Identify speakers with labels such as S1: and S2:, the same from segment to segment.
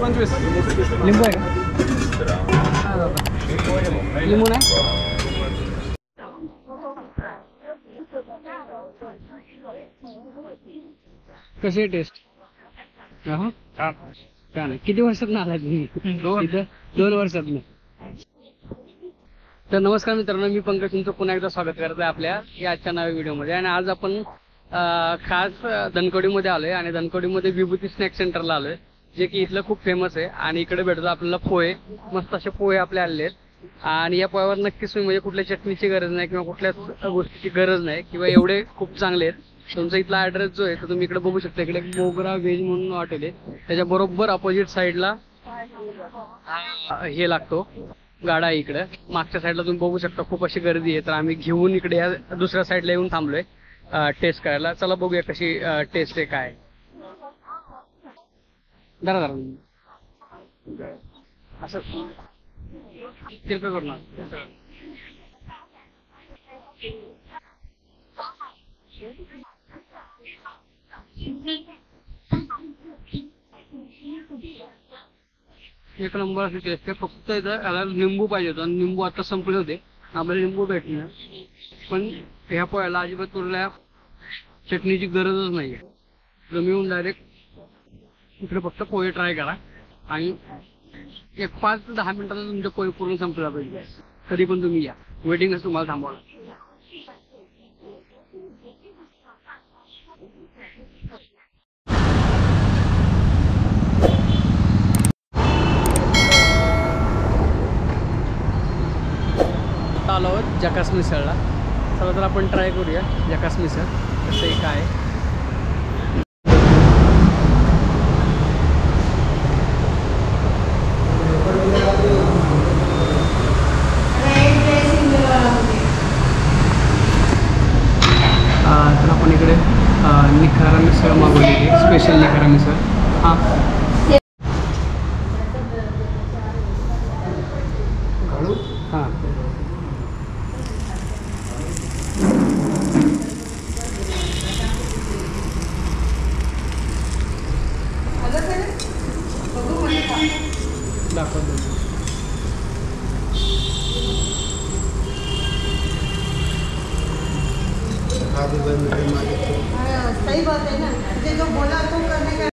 S1: 25.
S2: लिंबू आहे का? लिंबू नाही. कशी आहे टेस्ट? का नाही. किती वर्षात ना आला तुम्ही? 2 वर्षात ना. तर नमस्कार मित्रांनो, मी पंकज तुमचं पुन्हा एकदा स्वागत करत आहे आपल्या या आजच्या नव्या व्हिडिओमध्ये. आणि आज आपण खास धनकवडीमध्ये आलोय आणि धनकवडीमध्ये विभूती स्नॅक सेंटरला आलोय, जे की इथलं खूप फेमस आहे. आणि इकडे भेटतो आपल्याला पोहे, मस्त असे पोहे आपले आलेले आहेत. आणि या पोह्यावर नक्कीच तुम्ही म्हणजे कुठल्या चटणीची गरज नाही किंवा कुठल्याच गोष्टीची गरज नाही, किंवा एवढे खूप चांगले आहेत. तुमचा इथला ॲड्रेस जो आहे तो तुम्ही इकडे बघू शकता. इकडे मोगरा व्हेज म्हणून हॉटेल आहे, त्याच्या बरोबर अपोजिट साईडला हे लागतो गाडा आहे. इकडे मागच्या साईडला तुम्ही बघू शकता खूप अशी गर्दी आहे. तर आम्ही घेऊन इकडे या दुसऱ्या साईडला येऊन थांबलोय टेस्ट करायला. चला बघूया कशी टेस्ट आहे काय. जरा असं तिरकं करू ना. एक नंबर अशी टेस्ट आहे. फक्त इथं याला लिंबू पाहिजे होतं आणि लिंबू आता संपले होते, आपल्याला लिंबू भेटले. पण ह्या पोह्याला अजिबात कुठल्या चटणीची गरजच नाहीये. तुम्ही येऊन डायरेक्ट इकडे फक्त पोहे ट्राय करा आणि एक 5 ते 10 मिनिटात तुमचे पोहे पूर्ण संपला पाहिजे. कधी पण तुम्ही या, वेटिंगच तुम्हाला थांबवणार. आलो जकास मिसळला. चला तर आपण ट्राय करूया जकास मिसळ कसं आहे काय. तर आपण इकडे निखारा मिसळ मागवलेली, स्पेशल निखारा मिसळ. हां हां दाखवतो.
S3: सही बात है ना, जो बोला तो करने का.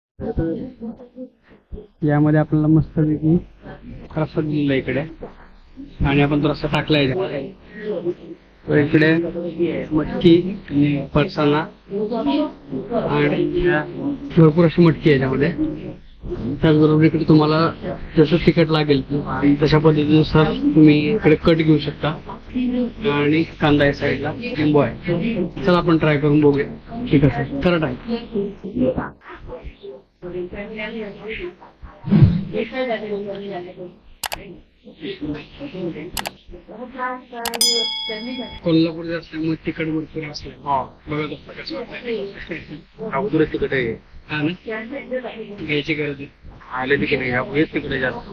S2: यामध्ये आपल्याला मस्त पैकी रस्सा दिलेला इकडे, आणि आपण तो रस्सा टाकलाय तर इकडे मटकी आणि फरसाणा आणि भरपूर अशी मटकी आहे याच्यामध्ये. त्याचबरोबर इकडे तुम्हाला जसं तिखट लागेल तशा पद्धतीनुसार तुम्ही इकडे कट घेऊ शकता. आणि कांदा आहे साईडला, लिंबू आहे. चला आपण ट्राय करून बघूया ठीक आहे. खरं ट्राय. कोल्हापूरचे असल्यामुळे तिखट भरपूर असले बघत असता कसं वाटतं. तिखट आहे हा ना, घ्यायची गरज आहे. आले तिकडे यापुढेच तिकडे जास्त.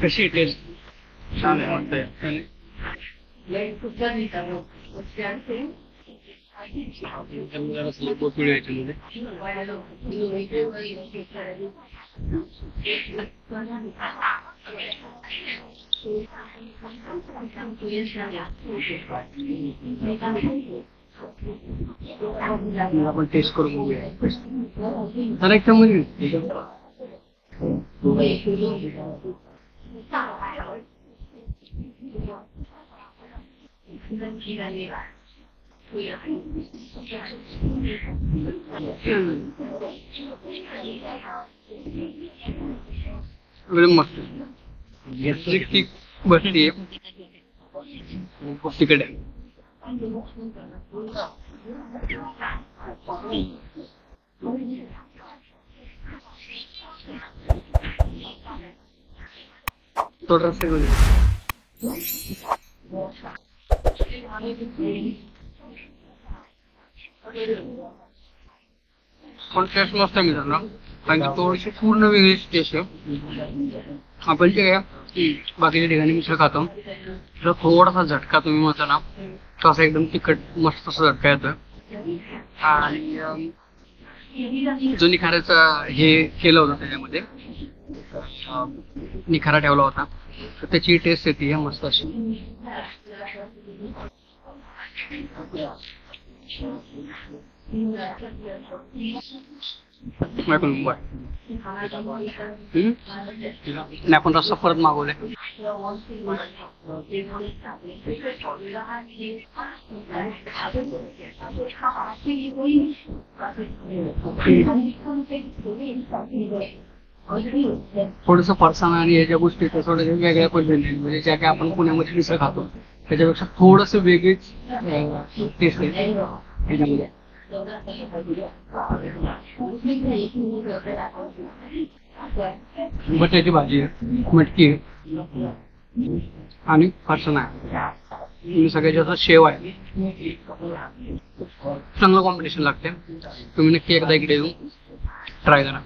S2: कशी टेस्ट? छान आहे वाटतंय. पिळू याच्यामध्ये. आपण टेस्ट करून बघूया. जरा एक चमच मस्त गॅस्ट्रिक बसती आहे. खूप तिखट आहे. थोड़ा सा कॉन्ट्रास्ट मस्त आहे मित्रांनो.
S1: कारण की थोडीशी पूर्ण वेगळी टेस्ट आहे. आपण जे काय बाकीच्या ठिकाणी मिसळ खातो तर थोडासा झटका तुम्ही म्हणता ना तसा एकदम तिखट मस्त असा झटका येतो. आणि जो निखाऱ्याचा हे केलं होतं त्याच्यामध्ये निखारा ठेवला होता तर त्याची टेस्ट येते मस्त अशी. आणि आपण रस्सा परत मागवले. थोडस फरसाण आणि याच्या गोष्टी थोड्या वेगळ्या पद्धतीने म्हणजे ज्या काही आपण पुण्यामध्ये मिसळ खातो त्याच्यापेक्षा थोडस वेगळीच टेस्ट आहे त्याच्यामध्ये. बटाट्याची भाजी आहे, मटकी आहे आणि फरसाण आहे. सगळ्यात जास्त शेव आहे. चांगलं कॉम्बिनेशन लागते. तुम्ही नक्की एकदा इकडे येऊन ट्राय करा.